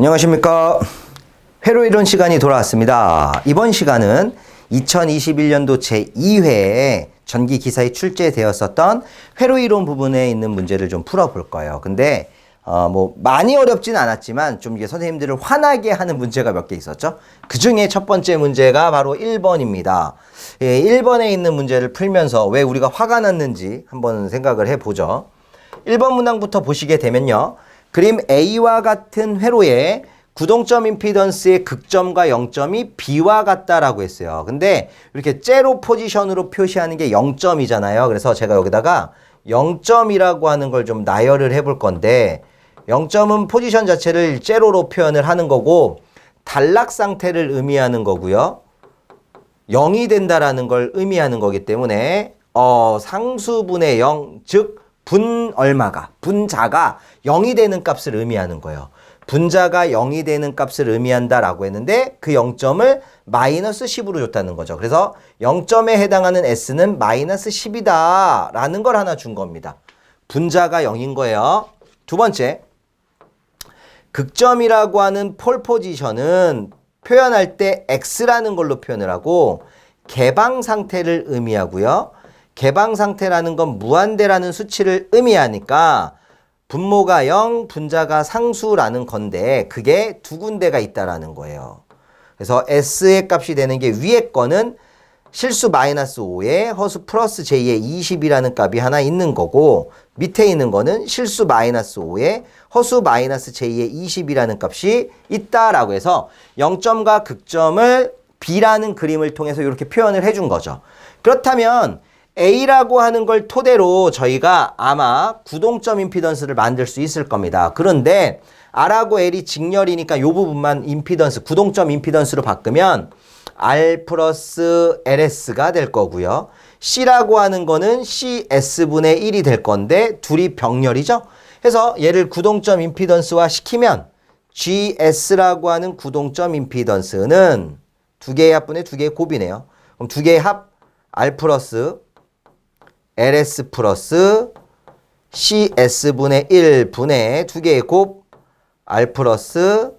안녕하십니까. 회로이론 시간이 돌아왔습니다. 이번 시간은 2021년도 제2회에 전기 기사에 출제되었었던 회로이론 부분에 있는 문제를 좀 풀어볼 거예요. 근데 많이 어렵진 않았지만 좀 이게 선생님들을 화나게 하는 문제가 몇 개 있었죠. 그 중에 첫 번째 문제가 바로 1번입니다. 1번에 있는 문제를 풀면서 왜 우리가 화가 났는지 한번 생각을 해보죠. 1번 문항부터 보시게 되면요. 그림 A와 같은 회로에 구동점 임피던스의 극점과 0점이 B와 같다라고 했어요. 근데 이렇게 제로 포지션으로 표시하는 게 0점이잖아요. 그래서 제가 여기다가 0점이라고 하는 걸 좀 나열을 해볼 건데 0점은 포지션 자체를 제로로 표현을 하는 거고 단락 상태를 의미하는 거고요. 0이 된다라는 걸 의미하는 거기 때문에 상수분의 0, 즉 분자가 0이 되는 값을 의미하는 거예요. 분자가 0이 되는 값을 의미한다라고 했는데 그 0점을 마이너스 10으로 줬다는 거죠. 그래서 0점에 해당하는 S는 마이너스 10이다 라는 걸 하나 준 겁니다. 분자가 0인 거예요. 두 번째, 극점이라고 하는 폴 포지션은 표현할 때 X라는 걸로 표현을 하고 개방 상태를 의미하고요. 개방 상태라는 건 무한대라는 수치를 의미하니까 분모가 0, 분자가 상수라는 건데 그게 두 군데가 있다라는 거예요. 그래서 S의 값이 되는 게 위에 거는 실수 마이너스 5에 허수 플러스 J의 20이라는 값이 하나 있는 거고 밑에 있는 거는 실수 마이너스 5에 허수 마이너스 J의 20이라는 값이 있다라고 해서 0점과 극점을 B라는 그림을 통해서 이렇게 표현을 해준 거죠. 그렇다면 A라고 하는 걸 토대로 저희가 아마 구동점 임피던스를 만들 수 있을 겁니다. 그런데 R하고 L이 직렬이니까 이 부분만 임피던스, 구동점 임피던스로 바꾸면 R 플러스 LS가 될 거고요. C라고 하는 거는 CS분의 1이 될 건데 둘이 병렬이죠. 그래서 얘를 구동점 임피던스화 시키면 GS라고 하는 구동점 임피던스는 두 개의 합분의 두 개의 곱이네요. 그럼 두 개의 합 R 플러스 LS 플러스 CS분의 1분의 두 개의 곱 R 플러스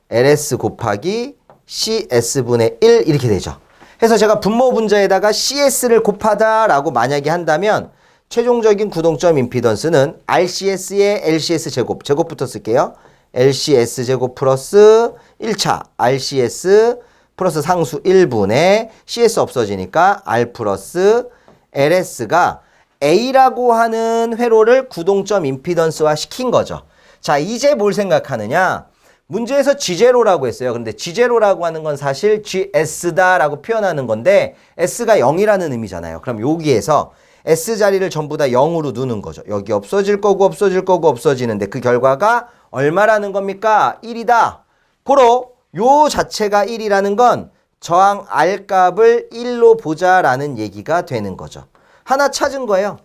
LS 곱하기 CS분의 1 이렇게 되죠. 그래서 제가 분모 분자에다가 CS를 곱하다라고 만약에 한다면 최종적인 구동점 임피던스는 RCS의 LCS 제곱부터 쓸게요. LCS 제곱 플러스 1차 RCS 플러스 상수 1분의 CS 없어지니까 R 플러스 LS가 A라고 하는 회로를 구동점 임피던스화 시킨 거죠. 자, 이제 뭘 생각하느냐? 문제에서 G0라고 했어요. 근데 G0라고 하는 건 사실 GS다라고 표현하는 건데 S가 0이라는 의미잖아요. 그럼 여기에서 S 자리를 전부 다 0으로 두는 거죠. 여기 없어질 거고 없어질 거고 없어지는데 그 결과가 얼마라는 겁니까? 1이다. 고로 요 자체가 1이라는 건 저항 R 값을 1로 보자라는 얘기가 되는 거죠. 하나 찾은 거예요.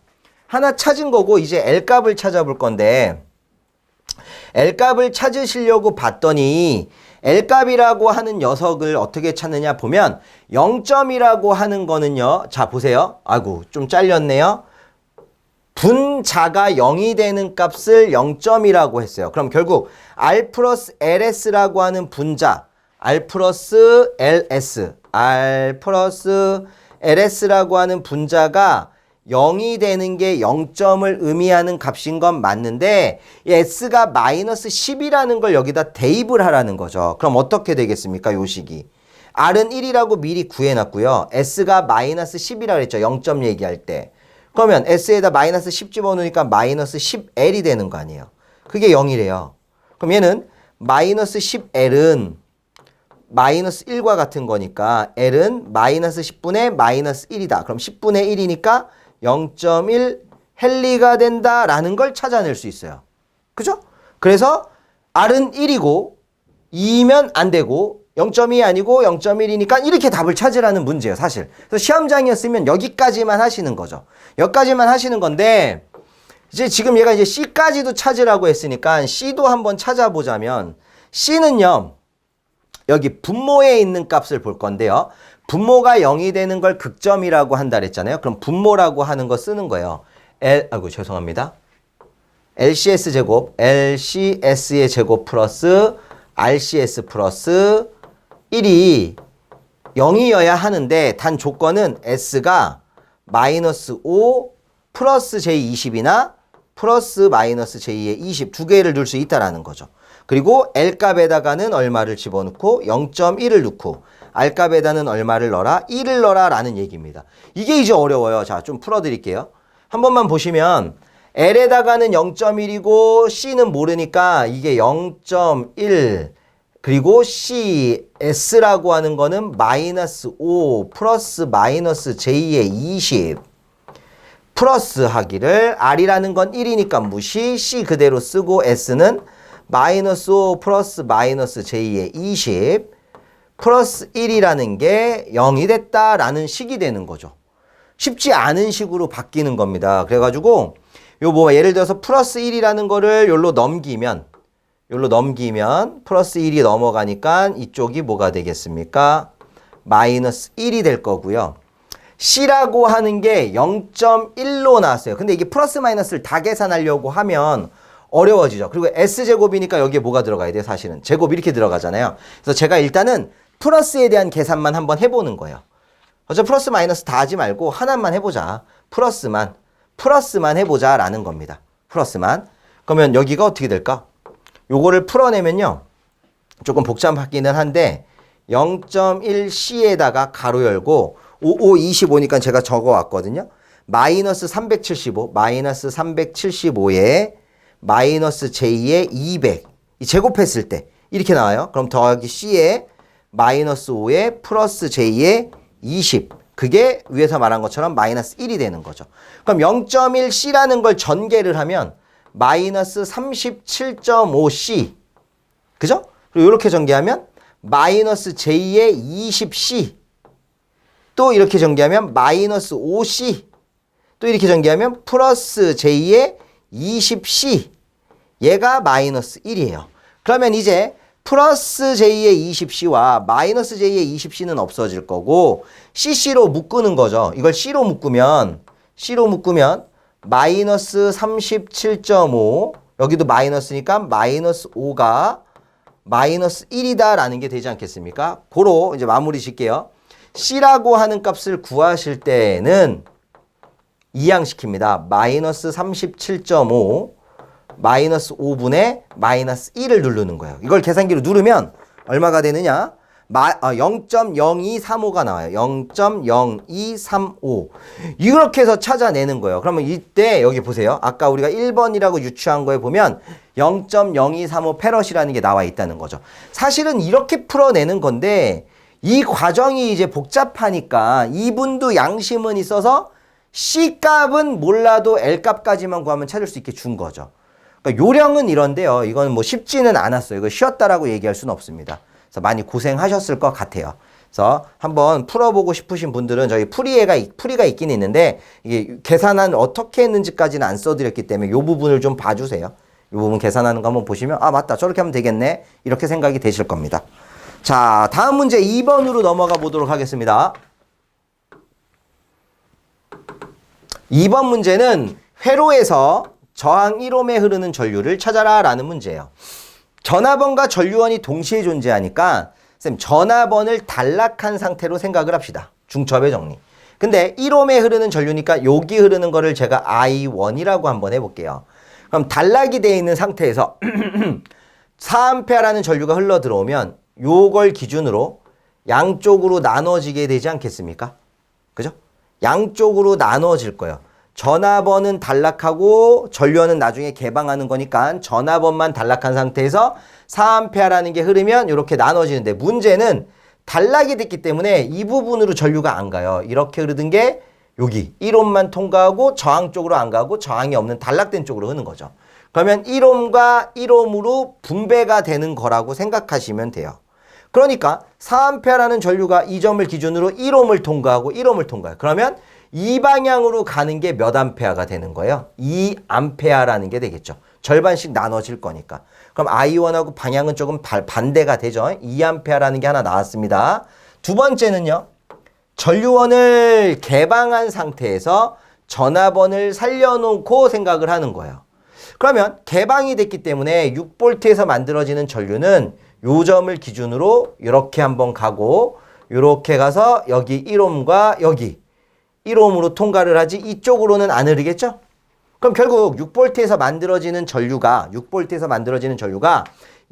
하나 찾은 거고 이제 L 값을 찾아볼 건데 L 값을 찾으시려고 봤더니 L 값이라고 하는 녀석을 어떻게 찾느냐 보면 0점이라고 하는 거는요. 자 보세요. 아이고 좀 잘렸네요. 분자가 0이 되는 값을 0점이라고 했어요. 그럼 결국 R 플러스 LS라고 하는 분자 R 플러스 LS라고 하는 분자가 0이 되는 게 0점을 의미하는 값인 건 맞는데 S가 마이너스 10이라는 걸 여기다 대입을 하라는 거죠. 그럼 어떻게 되겠습니까? 요 식이. R은 1이라고 미리 구해놨고요. S가 마이너스 10이라고 했죠. 0점 얘기할 때. 그러면 S에다 마이너스 10 집어넣으니까 마이너스 10L이 되는 거 아니에요. 그게 0이래요. 그럼 얘는 마이너스 10L은 마이너스 1과 같은 거니까 L은 마이너스 10분의 마이너스 1이다. 그럼 10분의 1이니까 0.1 헨리가 된다라는 걸 찾아낼 수 있어요. 그죠? 그래서 R은 1이고 2면 안 되고 0.2 아니고 0.1이니까 이렇게 답을 찾으라는 문제예요. 사실. 그래서 시험장이었으면 여기까지만 하시는 거죠. 여기까지만 하시는 건데 이제 지금 얘가 이제 C까지도 찾으라고 했으니까 C도 한번 찾아보자면 C는요. 여기 분모에 있는 값을 볼 건데요. 분모가 0이 되는 걸 극점이라고 한다 그랬잖아요. 그럼 분모라고 하는 거 쓰는 거예요. 죄송합니다. LCS 제곱, LCS의 제곱 플러스 RCS 플러스 1이 0이어야 하는데 단 조건은 S가 마이너스 5 플러스 J20이나 플러스 마이너스 J의 20 두 개를 둘 수 있다라는 거죠. 그리고 L값에다가는 얼마를 집어넣고 0.1을 넣고 R값에다는 얼마를 넣어라? 1을 넣어라 라는 얘기입니다. 이게 이제 어려워요. 자, 좀 풀어드릴게요. 한 번만 보시면 L에다가는 0.1이고 C는 모르니까 이게 0.1 그리고 C, S라고 하는 거는 마이너스 5 플러스 마이너스 J의 20 플러스 하기를 R이라는 건 1이니까 무시 C 그대로 쓰고 S는 마이너스 5 플러스 마이너스 J의 20 플러스 1이라는 게 0이 됐다라는 식이 되는 거죠. 쉽지 않은 식으로 바뀌는 겁니다. 그래가지고 요 뭐 예를 들어서 플러스 1이라는 거를 요로 넘기면 플러스 1이 넘어가니까 이쪽이 뭐가 되겠습니까? 마이너스 1이 될 거고요. C라고 하는 게 0.1로 나왔어요. 근데 이게 플러스 마이너스를 다 계산하려고 하면 어려워지죠. 그리고 S제곱이니까 여기에 뭐가 들어가야 돼요? 사실은 제곱 이렇게 들어가잖아요. 그래서 제가 일단은 플러스에 대한 계산만 한번 해보는 거예요. 어차피 플러스 마이너스 다 하지 말고 하나만 해보자. 플러스만 해보자 라는 겁니다. 플러스만. 그러면 여기가 어떻게 될까? 요거를 풀어내면요. 조금 복잡하기는 한데 0.1C에다가 가로 열고 25니까 제가 적어왔거든요. 마이너스 375에 마이너스 J에 200 이 제곱했을 때 이렇게 나와요. 그럼 더하기 C에 마이너스 5에 플러스 J에 20 그게 위에서 말한 것처럼 마이너스 1이 되는 거죠. 그럼 0.1C라는 걸 전개를 하면 마이너스 37.5C 그죠? 그리고 이렇게 전개하면 마이너스 J의 20C 또 이렇게 전개하면 마이너스 5C 또 이렇게 전개하면 플러스 J의 20C 얘가 마이너스 1이에요. 그러면 이제 플러스 J의 20C와 마이너스 J의 20C는 없어질 거고 CC로 묶는 거죠. 이걸 C로 묶으면 마이너스 37.5 여기도 마이너스니까 마이너스 5가 마이너스 1이다 라는 게 되지 않겠습니까? 고로 이제 마무리 짓게요. C라고 하는 값을 구하실 때는 이항시킵니다. 마이너스 37.5 마이너스 5분의 마이너스 1을 누르는 거예요. 이걸 계산기로 누르면 얼마가 되느냐? 0.0235가 나와요. 0.0235 이렇게 해서 찾아내는 거예요. 그러면 이때 여기 보세요. 아까 우리가 1번이라고 유추한 거에 보면 0.0235 페럿이라는 게 나와 있다는 거죠. 사실은 이렇게 풀어내는 건데 이 과정이 이제 복잡하니까 이분도 양심은 있어서 C값은 몰라도 L값까지만 구하면 찾을 수 있게 준 거죠. 그러니까 요령은 이런데요. 이건 뭐 쉽지는 않았어요. 이거 쉬웠다라고 얘기할 수는 없습니다. 그래서 많이 고생하셨을 것 같아요. 그래서 한번 풀어보고 싶으신 분들은 저희 풀이가 있긴 있는데 이게 계산한 어떻게 했는지까지는 안 써드렸기 때문에 이 부분을 좀 봐주세요. 이 부분 계산하는 거 한번 보시면 아 맞다 저렇게 하면 되겠네 이렇게 생각이 되실 겁니다. 자 다음 문제 2번으로 넘어가 보도록 하겠습니다. 2번 문제는 회로에서 저항 1옴에 흐르는 전류를 찾아라 라는 문제예요. 전하번과 전류원이 동시에 존재하니까 쌤 전하번을 단락한 상태로 생각을 합시다. 중첩의 정리. 근데 1옴에 흐르는 전류니까 여기 흐르는 거를 제가 I1이라고 한번 해볼게요. 그럼 단락이 되어 있는 상태에서 4A라는 전류가 흘러 들어오면 요걸 기준으로 양쪽으로 나눠지게 되지 않겠습니까? 그죠? 양쪽으로 나눠질 거예요. 전하번은 단락하고 전류원은 나중에 개방하는 거니까 전하번만 단락한 상태에서 4A라는 게 흐르면 이렇게 나눠지는데 문제는 단락이 됐기 때문에 이 부분으로 전류가 안 가요. 이렇게 흐르던 게 여기 1옴만 통과하고 저항 쪽으로 안 가고 저항이 없는 단락된 쪽으로 흐는 거죠. 그러면 1옴과 1옴으로 분배가 되는 거라고 생각하시면 돼요. 그러니까 4A라는 전류가 이 점을 기준으로 1옴을 통과하고 1옴을 통과해요. 그러면 이 방향으로 가는 게 몇 암페아가 되는 거예요? 2암페아라는 게 되겠죠. 절반씩 나눠질 거니까. 그럼 I1하고 방향은 조금 반대가 되죠. 2암페아라는 게 하나 나왔습니다. 두 번째는요. 전류원을 개방한 상태에서 전하번을 살려놓고 생각을 하는 거예요. 그러면 개방이 됐기 때문에 6V에서 만들어지는 전류는 요 점을 기준으로 이렇게 한번 가고 이렇게 가서 여기 1옴과 여기 1옴으로 통과를 하지 이쪽으로는 안 흐르겠죠? 그럼 결국 6V에서 만들어지는 전류가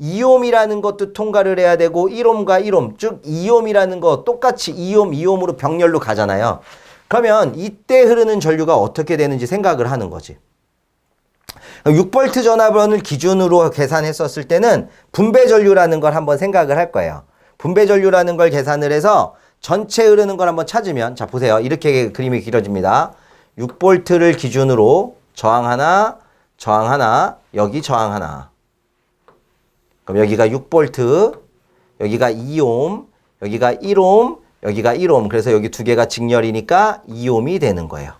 2옴이라는 것도 통과를 해야 되고 1옴과 1옴 즉 2옴이라는 거 똑같이 2옴으로 병렬로 가잖아요. 그러면 이때 흐르는 전류가 어떻게 되는지 생각을 하는 거지. 6V 전압원을 기준으로 계산했었을 때는 분배 전류라는 걸 한번 생각을 할 거예요. 분배 전류라는 걸 계산을 해서 전체 흐르는 걸 한번 찾으면 자 보세요. 이렇게 그림이 그려집니다. 6V를 기준으로 저항 하나, 저항 하나, 여기 저항 하나. 그럼 여기가 6V, 여기가 2옴, 여기가 1옴, 여기가 1옴. 그래서 여기 두 개가 직렬이니까 2옴이 되는 거예요.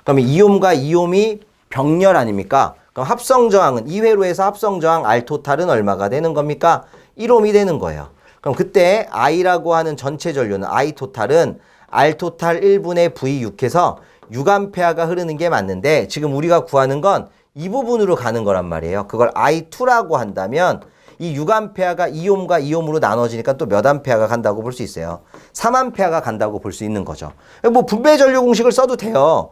그러면 2옴과 2옴이 병렬 아닙니까? 그럼 합성저항은 2회로에서 합성저항 R토탈은 얼마가 되는 겁니까? 1옴이 되는 거예요. 그럼 그때 I라고 하는 전체 전류는 I토탈은 R토탈 1분의 V6해서 6A가 흐르는 게 맞는데 지금 우리가 구하는 건 이 부분으로 가는 거란 말이에요. 그걸 I2라고 한다면 이 6A가 2옴과 2옴으로 나눠지니까 또 몇 암페어가 간다고 볼 수 있어요. 3A가 간다고 볼 수 있는 거죠. 뭐 분배 전류 공식을 써도 돼요.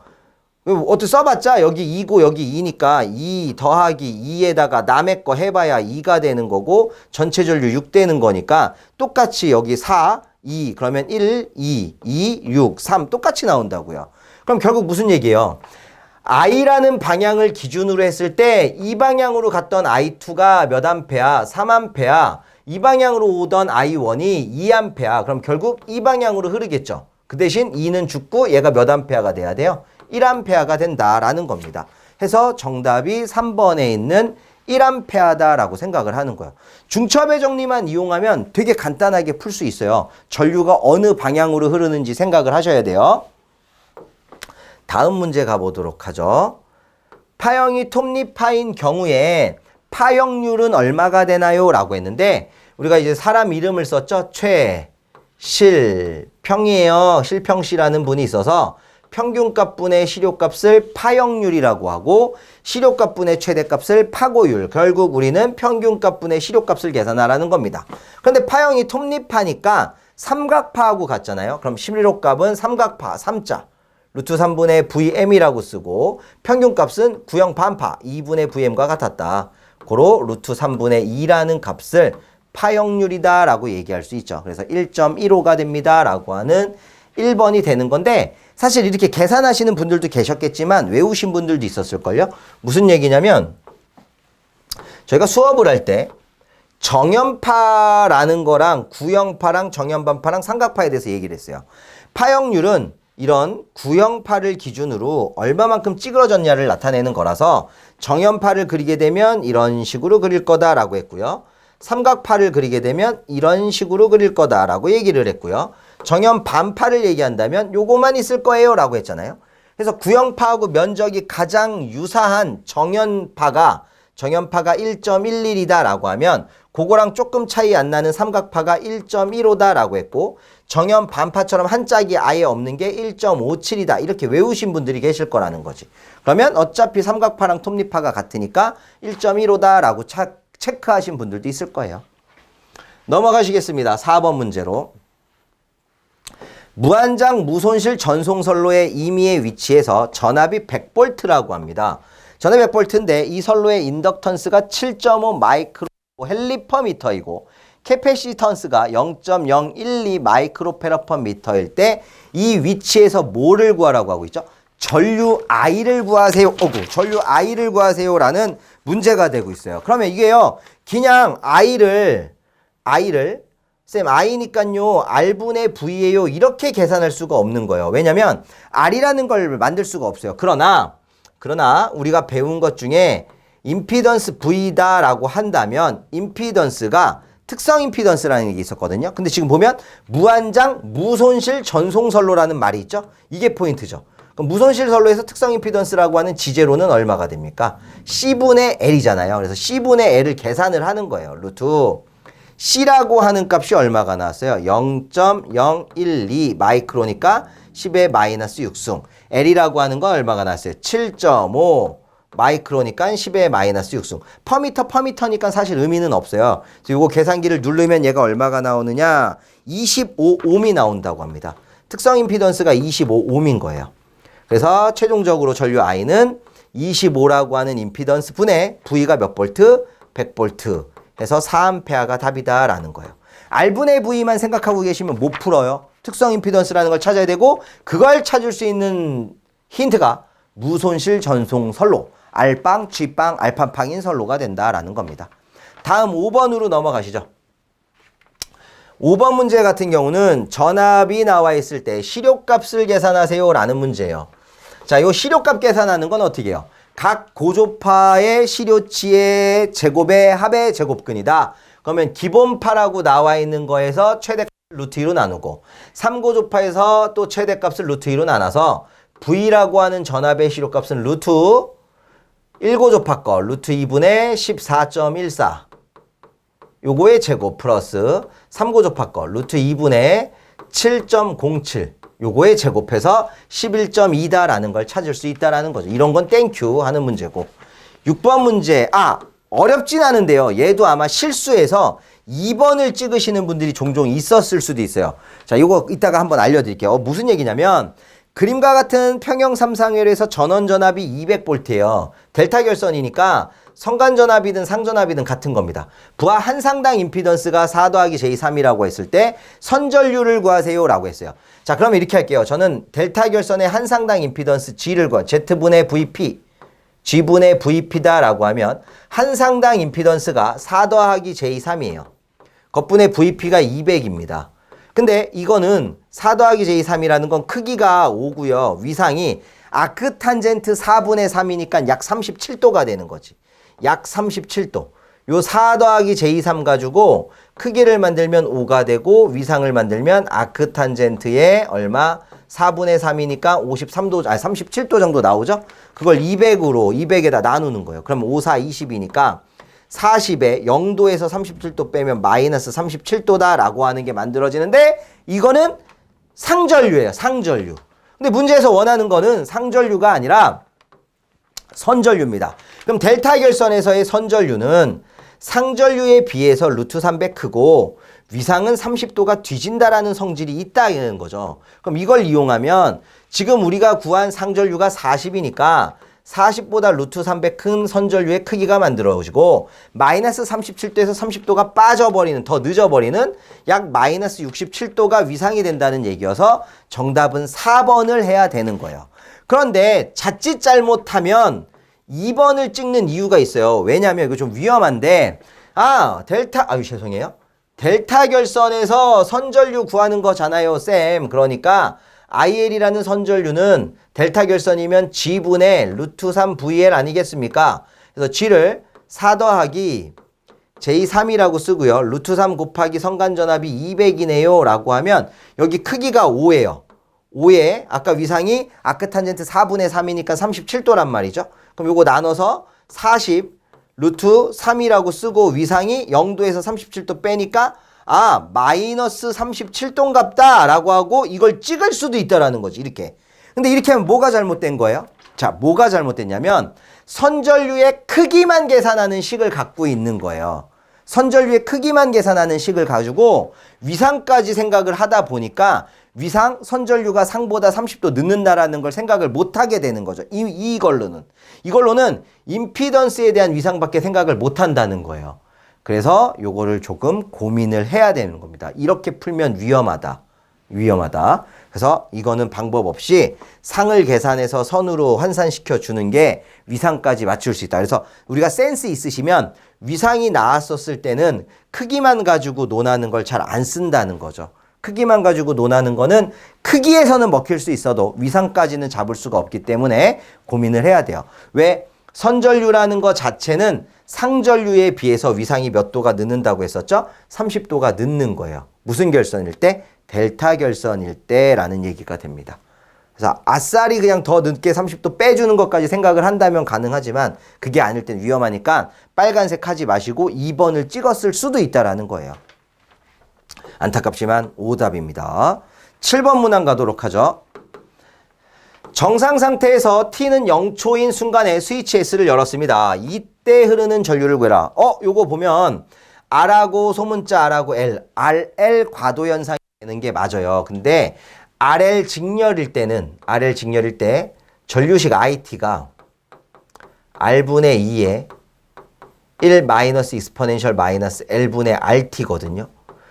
어떻게 써봤자 여기 2고 여기 2니까 2 더하기 2에다가 남의 거 해봐야 2가 되는 거고 전체 전류 6 되는 거니까 똑같이 여기 4, 2 그러면 1, 2, 2, 6, 3 똑같이 나온다고요. 그럼 결국 무슨 얘기예요? I라는 방향을 기준으로 했을 때 이 방향으로 갔던 I2가 몇 암페야? 3암페야. 이 방향으로 오던 I1이 2암페야. 그럼 결국 이 방향으로 흐르겠죠. 그 대신 2는 죽고 얘가 몇 암페어가 돼야 돼요? 1암페어가 된다라는 겁니다. 해서 정답이 3번에 있는 1암페어다라고 생각을 하는 거예요. 중첩의 정리만 이용하면 되게 간단하게 풀 수 있어요. 전류가 어느 방향으로 흐르는지 생각을 하셔야 돼요. 다음 문제 가보도록 하죠. 파형이 톱니파인 경우에 파형률은 얼마가 되나요? 라고 했는데 우리가 이제 사람 이름을 썼죠. 최실평이에요. 실평씨라는 분이 있어서 평균값분의 시료값을 파형률이라고 하고 시료값분의 최대값을 파고율. 결국 우리는 평균값분의 시료값을 계산하라는 겁니다. 그런데 파형이 톱니파니까 삼각파하고 같잖아요. 그럼 시료값은 삼각파 3자. 루트 3분의 VM이라고 쓰고 평균값은 구형 반파 2분의 VM과 같았다. 고로 루트 3분의 2라는 값을 파형률이다 라고 얘기할 수 있죠. 그래서 1.15가 됩니다 라고 하는 1번이 되는 건데 사실 이렇게 계산하시는 분들도 계셨겠지만 외우신 분들도 있었을걸요. 무슨 얘기냐면 저희가 수업을 할 때 정연파라는 거랑 구형파랑 정연반파랑 삼각파에 대해서 얘기를 했어요. 파형률은 이런 구형파를 기준으로 얼마만큼 찌그러졌냐를 나타내는 거라서 정연파를 그리게 되면 이런 식으로 그릴 거다라고 했고요. 삼각파를 그리게 되면 이런 식으로 그릴 거다라고 얘기를 했고요. 정연반파를 얘기한다면 요거만 있을 거예요 라고 했잖아요. 그래서 구형파하고 면적이 가장 유사한 정연파가 1.11이다 라고 하면 그거랑 조금 차이 안 나는 삼각파가 1.15다 라고 했고 정연반파처럼 한 짝이 아예 없는 게 1.57이다 이렇게 외우신 분들이 계실 거라는 거지. 그러면 어차피 삼각파랑 톱니파가 같으니까 1.15다 라고 체크하신 분들도 있을 거예요. 넘어가시겠습니다. 4번 문제로. 무한장 무손실 전송선로의 임의의 위치에서 전압이 100V라고 합니다. 전압이 100V인데 이 선로의 인덕턴스가 7.5 마이크로 헬리퍼미터이고 캐패시턴스가 0.012 마이크로페라퍼미터일 때 이 위치에서 뭐를 구하라고 하고 있죠? 전류 I를 구하세요. 전류 I를 구하세요라는 문제가 되고 있어요. 그러면 이게요. 그냥 I를 쌤 I니까요. R분의 V예요. 이렇게 계산할 수가 없는 거예요. 왜냐면 R이라는 걸 만들 수가 없어요. 그러나 우리가 배운 것 중에 임피던스 V다라고 한다면 임피던스가 특성 임피던스라는 게 있었거든요. 근데 지금 보면 무한장 무손실 전송선로라는 말이 있죠. 이게 포인트죠. 그럼 무손실 선로에서 특성 임피던스라고 하는 지제로는 얼마가 됩니까? C분의 L이잖아요. 그래서 C분의 L을 계산을 하는 거예요. 루트 C라고 하는 값이 얼마가 나왔어요? 0.012 마이크로니까 10의 마이너스 6승. L이라고 하는 건 얼마가 나왔어요? 7.5 마이크로니까 10의 마이너스 6승. 퍼미터니까 사실 의미는 없어요. 그래서 이거 계산기를 누르면 얘가 얼마가 나오느냐? 25옴이 나온다고 합니다. 특성 임피던스가 25옴인 거예요. 그래서 최종적으로 전류 I는 25라고 하는 임피던스 분의 V가 몇 볼트? 100볼트 해서 4A가 답이다라는 거예요. R분의 V만 생각하고 계시면 못 풀어요. 특성 임피던스라는 걸 찾아야 되고 그걸 찾을 수 있는 힌트가 무손실 전송 선로 R빵, G빵, 알파빵인 선로가 된다라는 겁니다. 다음 5번으로 넘어가시죠. 5번 문제 같은 경우는 전압이 나와 있을 때 시료값을 계산하세요 라는 문제예요. 자, 이 시료값 계산하는 건 어떻게 해요? 각 고조파의 시료치의 제곱의 합의 제곱근이다. 그러면 기본파라고 나와 있는 거에서 최대값을 루트 2로 나누고 3고조파에서 또 최대값을 루트 2로 나눠서 V라고 하는 전압의 시료값은 루트 1고조파 거 루트 2분의 14.14 요거의 제곱 플러스 3고조파 거 루트 2분의 7.07 요거의 제곱해서 11.2다라는 걸 찾을 수 있다라는 거죠. 이런 건 땡큐 하는 문제고. 6번 문제. 어렵진 않은데요. 얘도 아마 실수해서 2번을 찍으시는 분들이 종종 있었을 수도 있어요. 자, 요거 이따가 한번 알려드릴게요. 무슨 얘기냐면 그림과 같은 평형 삼상열에서 전원 전압이 200V예요. 델타 결선이니까 성간전압이든 상전압이든 같은 겁니다. 부하 한 상당 임피던스가 4 더하기 J3이라고 했을 때 선전류를 구하세요 라고 했어요. 자, 그러면 이렇게 할게요. 저는 델타 결선의 한 상당 임피던스 G를 Z분의 VP G분의 VP다 라고 하면 한 상당 임피던스가 4 더하기 J3이에요. 겉분의 VP가 200입니다. 근데 이거는 4 더하기 J3이라는 건 크기가 5고요. 위상이 아크탄젠트 4분의 3이니까 약 37도가 되는 거지. 약 37도. 요 4 더하기 J3 가지고 크기를 만들면 5가 되고 위상을 만들면 아크탄젠트의 얼마? 4분의 3이니까 53도, 37도 정도 나오죠? 그걸 200으로, 200에다 나누는 거예요. 그럼 5, 4, 20이니까 40에 0도에서 37도 빼면 마이너스 37도다라고 하는 게 만들어지는데 이거는 상전류예요. 상전류. 근데 문제에서 원하는 거는 상전류가 아니라 선전류입니다. 그럼 델타 결선에서의 선전류는 상전류에 비해서 루트 300 크고 위상은 30도가 뒤진다라는 성질이 있다는 거죠. 그럼 이걸 이용하면 지금 우리가 구한 상전류가 40이니까 40보다 루트 300 큰 선전류의 크기가 만들어지고 마이너스 37도에서 30도가 빠져버리는 더 늦어버리는 약 마이너스 67도가 위상이 된다는 얘기여서 정답은 4번을 해야 되는 거예요. 그런데 자칫 잘못하면 2번을 찍는 이유가 있어요. 왜냐하면 이거 좀 위험한데 죄송해요. 델타 결선에서 선전류 구하는 거잖아요, 쌤. 그러니까 IL이라는 선전류는 델타 결선이면 G분의 루트 3VL 아니겠습니까? 그래서 G를 4 더하기 J3이라고 쓰고요. 루트 3 곱하기 성간전압이 200이네요 라고 하면 여기 크기가 5예요. 5에 아까 위상이 아크탄젠트 4분의 3이니까 37도란 말이죠. 그럼 요거 나눠서 40 루트 3이라고 쓰고 위상이 0도에서 37도 빼니까 마이너스 37도인갑다 라고 하고 이걸 찍을 수도 있다라는 거지. 이렇게. 근데 이렇게 하면 뭐가 잘못된 거예요? 자, 뭐가 잘못됐냐면 선전류의 크기만 계산하는 식을 갖고 있는 거예요. 선전류의 크기만 계산하는 식을 가지고 위상까지 생각을 하다 보니까 위상 선전류가 상보다 30도 늦는다라는 걸 생각을 못하게 되는 거죠. 이걸로는 임피던스에 대한 위상밖에 생각을 못한다는 거예요. 그래서 요거를 조금 고민을 해야 되는 겁니다. 이렇게 풀면 위험하다. 그래서 이거는 방법 없이 상을 계산해서 선으로 환산시켜 주는 게 위상까지 맞출 수 있다. 그래서 우리가 센스 있으시면 위상이 나왔었을 때는 크기만 가지고 논하는 걸 잘 안 쓴다는 거죠. 크기만 가지고 논하는 거는 크기에서는 먹힐 수 있어도 위상까지는 잡을 수가 없기 때문에 고민을 해야 돼요. 왜? 선전류라는 거 자체는 상전류에 비해서 위상이 몇 도가 늦는다고 했었죠? 30도가 늦는 거예요. 무슨 결선일 때? 델타 결선일 때라는 얘기가 됩니다. 그래서 아싸리 그냥 더 늦게 30도 빼주는 것까지 생각을 한다면 가능하지만 그게 아닐 땐 위험하니까 빨간색 하지 마시고 2번을 찍었을 수도 있다라는 거예요. 안타깝지만 오답입니다. 7번 문항 가도록 하죠. 정상 상태에서 T는 0초인 순간에 스위치 S를 열었습니다. 이때 흐르는 전류를 구해라. 요거 보면 R하고 소문자 R하고 L, RL 과도 현상이 되는 게 맞아요. 근데 RL 직렬일 때 전류식 IT가 R분의 2에 1 마이너스 익스포넨셜 마이너스 L분의 RT거든요.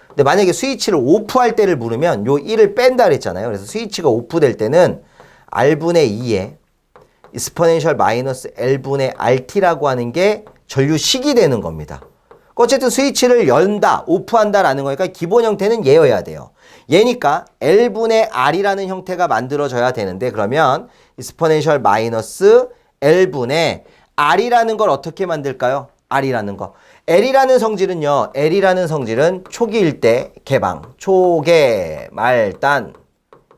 근데 만약에 스위치를 오프할 때를 물으면 요 1을 뺀다 그랬잖아요. 그래서 스위치가 오프될 때는 R분의 2에 익스포넨셜 마이너스 L분의 RT라고 하는 게 전류식이 되는 겁니다. 어쨌든 스위치를 연다, 오프한다라는 거니까 기본 형태는 얘여야 돼요. 얘니까 L분의 R이라는 형태가 만들어져야 되는데 그러면 익스포넨셜 마이너스 L분의 R이라는 걸 어떻게 만들까요? R이라는 거. L이라는 성질은 초기일 때 개방, 초계, 말단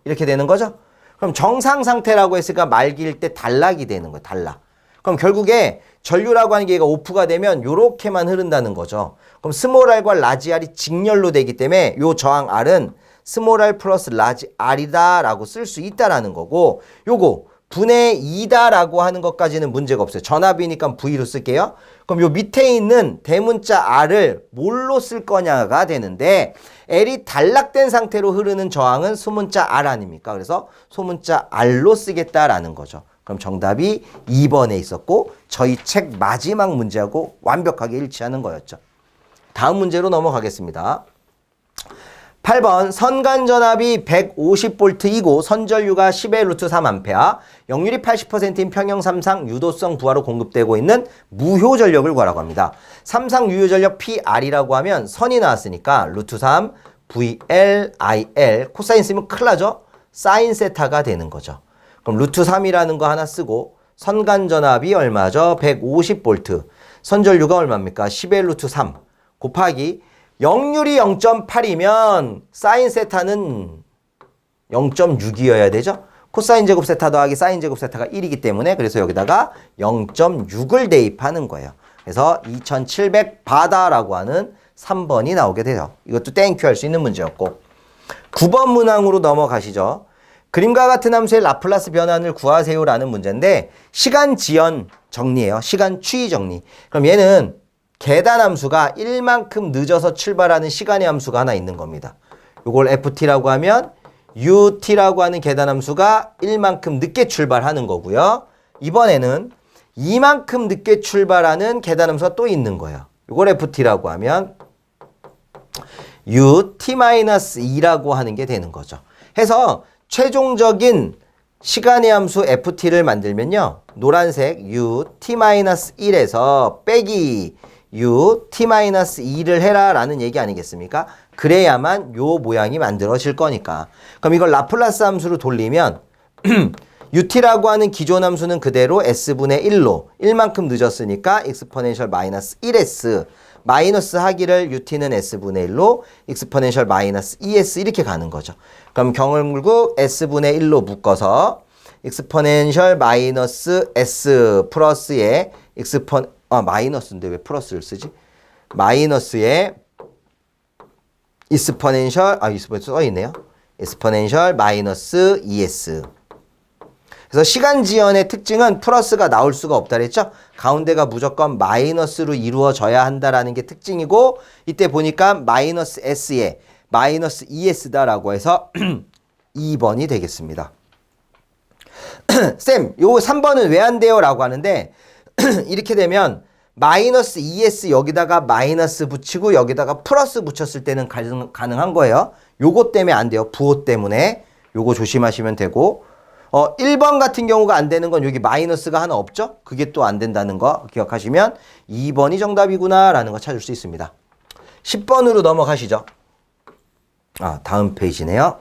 이렇게 되는 거죠. 그럼 정상 상태라고 했으니까 말기일 때 단락이 되는 거예요. 단락. 그럼 결국에 전류라고 하는 게 얘가 오프가 되면 요렇게만 흐른다는 거죠. 그럼 스몰 r과 라지 r이 직렬로 되기 때문에 요 저항 r은 스몰 r 플러스 라지 r이다 라고 쓸 수 있다라는 거고, 요거 분의 2다라고 하는 것까지는 문제가 없어요. 전압이니까 V로 쓸게요. 그럼 요 밑에 있는 대문자 R을 뭘로 쓸 거냐가 되는데 L이 단락된 상태로 흐르는 저항은 소문자 R 아닙니까? 그래서 소문자 R로 쓰겠다라는 거죠. 그럼 정답이 2번에 있었고 저희 책 마지막 문제하고 완벽하게 일치하는 거였죠. 다음 문제로 넘어가겠습니다. 8번 선간전압이 150V이고 선전류가 10의 루트 3A, 역률이 80%인 평형 3상 유도성 부하로 공급되고 있는 무효 전력을 구하라고 합니다. 3상 유효 전력 PR이라고 하면 선이 나왔으니까 루트 3 VL, IL 코사인 쓰면 큰일 나죠? 사인 세타가 되는 거죠. 그럼 루트 3이라는 거 하나 쓰고 선간전압이 얼마죠? 150V. 선전류가 얼마입니까? 10의 루트 3 곱하기 역률이 0.8이면 사인 세타는 0.6이어야 되죠. 코사인 제곱 세타 더하기 사인 제곱 세타가 1이기 때문에 그래서 여기다가 0.6을 대입하는 거예요. 그래서 2700 바다라고 하는 3번이 나오게 돼요. 이것도 땡큐 할 수 있는 문제였고 9번 문항으로 넘어가시죠. 그림과 같은 함수의 라플라스 변환을 구하세요라는 문제인데 시간 지연 정리예요. 시간 추이 정리. 그럼 얘는 계단 함수가 1만큼 늦어서 출발하는 시간의 함수가 하나 있는 겁니다. 이걸 ft라고 하면 ut라고 하는 계단 함수가 1만큼 늦게 출발하는 거고요. 이번에는 2만큼 늦게 출발하는 계단 함수가 또 있는 거예요. 이걸 ft라고 하면 ut-2라고 하는 게 되는 거죠. 해서 최종적인 시간의 함수 ft를 만들면요. 노란색 ut-1에서 빼기 ut-2를 해라 라는 얘기 아니겠습니까? 그래야만 요 모양이 만들어질 거니까. 그럼 이걸 라플라스 함수로 돌리면 ut라고 하는 기존 함수는 그대로 s분의 1로 1만큼 늦었으니까 exponential 마이너스 1s 마이너스 하기를 ut는 s분의 1로 exponential 마이너스 2s 이렇게 가는 거죠. 그럼 경울물국 s분의 1로 묶어서 exponential 마이너스 s 플러스에 마이너스인데 왜 플러스를 쓰지? 마이너스에 exponential 써있네요. exponential 마이너스 2s. 그래서 시간 지연의 특징은 플러스가 나올 수가 없다 그랬죠? 가운데가 무조건 마이너스로 이루어져야 한다라는 게 특징이고 이때 보니까 마이너스 s에 마이너스 2s다라고 해서 2번이 되겠습니다. 쌤, 요 3번은 왜 안 돼요? 라고 하는데 이렇게 되면 마이너스 2s 여기다가 마이너스 붙이고 여기다가 플러스 붙였을 때는 가능한 거예요. 요거 때문에 안 돼요. 부호 때문에. 요거 조심하시면 되고 1번 같은 경우가 안 되는 건 여기 마이너스가 하나 없죠? 그게 또 안 된다는 거 기억하시면 2번이 정답이구나 라는 거 찾을 수 있습니다. 10번으로 넘어가시죠. 다음 페이지네요.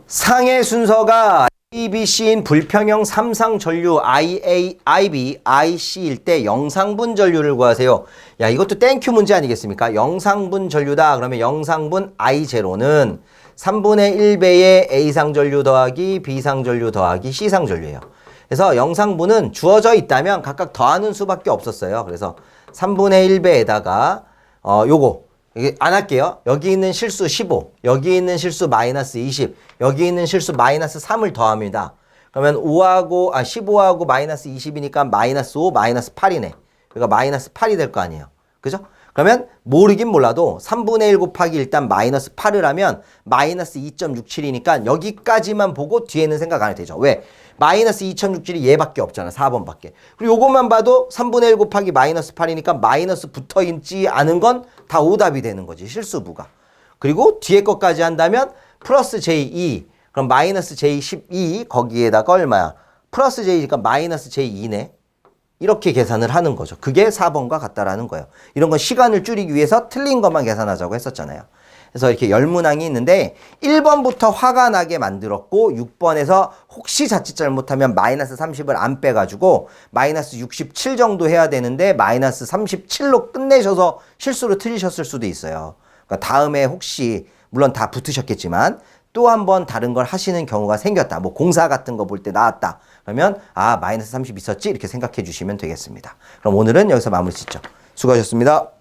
상의 순서가 A, B, C인 불평형 3상 전류 IA, IB, IC일 때 영상분 전류를 구하세요. 야, 이것도 땡큐 문제 아니겠습니까? 영상분 전류다. 그러면 영상분 I0는 3분의 1배의 A상 전류 더하기 B상 전류 더하기 C상 전류예요. 그래서 영상분은 주어져 있다면 각각 더하는 수밖에 없었어요. 그래서 3분의 1배에다가 요거 이게 안 할게요. 여기 있는 실수 15, 여기 있는 실수 마이너스 20, 여기 있는 실수 마이너스 3을 더합니다. 그러면 15하고 마이너스 20이니까 마이너스 5, 마이너스 8이네. 그러니까 마이너스 8이 될 거 아니에요. 그죠? 그러면 모르긴 몰라도 3분의 1 곱하기 일단 마이너스 8을 하면 마이너스 2.67이니까 여기까지만 보고 뒤에는 생각 안 해도 되죠. 왜? 마이너스 2.67이 얘밖에 없잖아. 4번밖에. 그리고 요것만 봐도 3분의 1 곱하기 마이너스 8이니까 마이너스 붙어있지 않은 건 다 오답이 되는 거지. 실수부가. 그리고 뒤에 것까지 한다면 플러스 j2 그럼 마이너스 j12 거기에다가 얼마야? 플러스 j니까 마이너스 j2네. 이렇게 계산을 하는 거죠. 그게 4번과 같다라는 거예요. 이런 건 시간을 줄이기 위해서 틀린 것만 계산하자고 했었잖아요. 그래서 이렇게 열문항이 있는데 1번부터 화가 나게 만들었고 6번에서 혹시 자칫 잘못하면 마이너스 30을 안 빼가지고 마이너스 67 정도 해야 되는데 마이너스 37로 끝내셔서 실수로 틀리셨을 수도 있어요. 그러니까 다음에 혹시 물론 다 붙으셨겠지만 또 한 번 다른 걸 하시는 경우가 생겼다. 뭐 공사 같은 거 볼 때 나왔다. 그러면 아 마이너스 30 있었지? 이렇게 생각해 주시면 되겠습니다. 그럼 오늘은 여기서 마무리 짓죠. 수고하셨습니다.